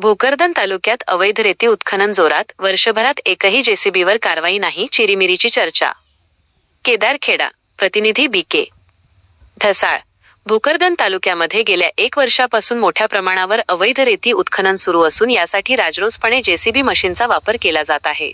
भोकरदन तालुक्यात अवैध रेती उत्खनन जोरात, वर्षभरात एकही जेसीबीवर कारवाई नाही, चिरीमिरीची चर्चा. केदारखेडा, प्रतिनिधी बी.के. ढसाळ. भोकरदन तालुक्यामध्ये गेल्या 1 वर्षापासून मोठ्या प्रमाणावर अवैध रेती उत्खनन सुरू असून यासाठी राजरोसपणे जेसीबी मशीनचा वापर केला जात आहे.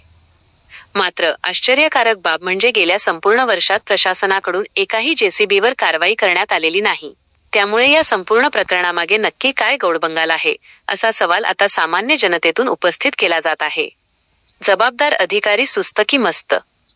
मात्र आश्चर्यकारक बाब म्हणजे गेल्या संपूर्ण वर्षात प्रशासनाकडून एकाही जेसीबीवर कारवाई करण्यात आलेली नाही. त्यामुळे या संपूर्ण प्रकरणामागे नक्की काय गौडबंगाल आहे, असा सवाल आता सामान्य जनतेतून उपस्थित केला जात आहे. जबाबदार अधिकारी सुस्त की मस्त?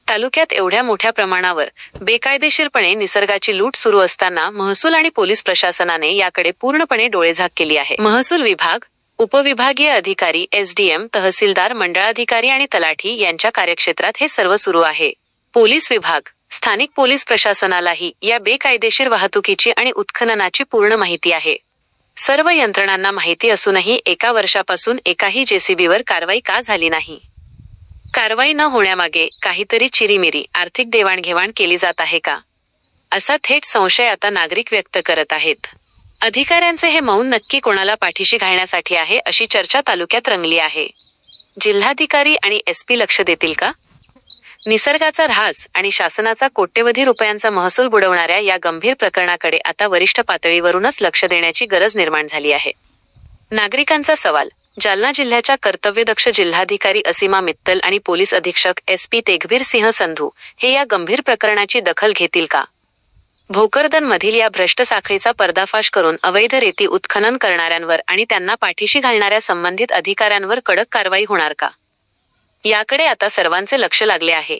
तालुक्यात एवढ्या मोठ्या प्रमाणावर बेकायदेशीरपणे निसर्गाची लूट सुरू असताना महसूल आणि पोलीस प्रशासनाने याकडे पूर्णपणे डोळेझाक केली आहे. महसूल विभाग, उपविभागीय अधिकारी, एसडीएम, तहसीलदार, मंडळाधिकारी आणि तलाठी यांच्या कार्यक्षेत्रात हे सर्व सुरू आहे. पोलीस विभाग, स्थानिक पोलीस प्रशासनालाही या बेकायदेशीर वाहतुकीची आणि उत्खननाची पूर्ण माहिती आहे. सर्व यंत्रणांना माहिती असूनही 1 वर्षापासून एकाही जेसीबीवर कारवाई का झाली नाही? कारवाई न होण्यामागे काहीतरी चिरीमिरी, आर्थिक देवाणघेवाण केली जात आहे का, असा थेट संशय आता नागरिक व्यक्त करत आहेत. अधिकाऱ्यांचे हे मौन नक्की कोणाला पाठीशी घालण्यासाठी आहे, अशी चर्चा तालुक्यात रंगली आहे. जिल्हाधिकारी आणि एसपी लक्ष देतील का? निसर्गाचा ऱ्हास आणि शासनाचा कोट्यवधी रुपयांचा महसूल बुडवणाऱ्या या गंभीर प्रकरणाकडे आता वरिष्ठ पातळीवरूनच लक्ष देण्याची गरज निर्माण झाली आहे. नागरिकांचा सवाल. जालना जिल्ह्याच्या कर्तव्यदक्ष जिल्हाधिकारी असीमा मित्तल आणि पोलीस अधीक्षक एसपी तेघबीर सिंह संधू हे या गंभीर प्रकरणाची दखल घेतील का? भोकरदनमधील या भ्रष्ट साखळीचा पर्दाफाश करून अवैध रेती उत्खनन करणाऱ्यांवर आणि त्यांना पाठीशी घालणाऱ्या संबंधित अधिकाऱ्यांवर कडक कारवाई होणार का? याकडे आता सर्वांचे लक्ष लागले आहे.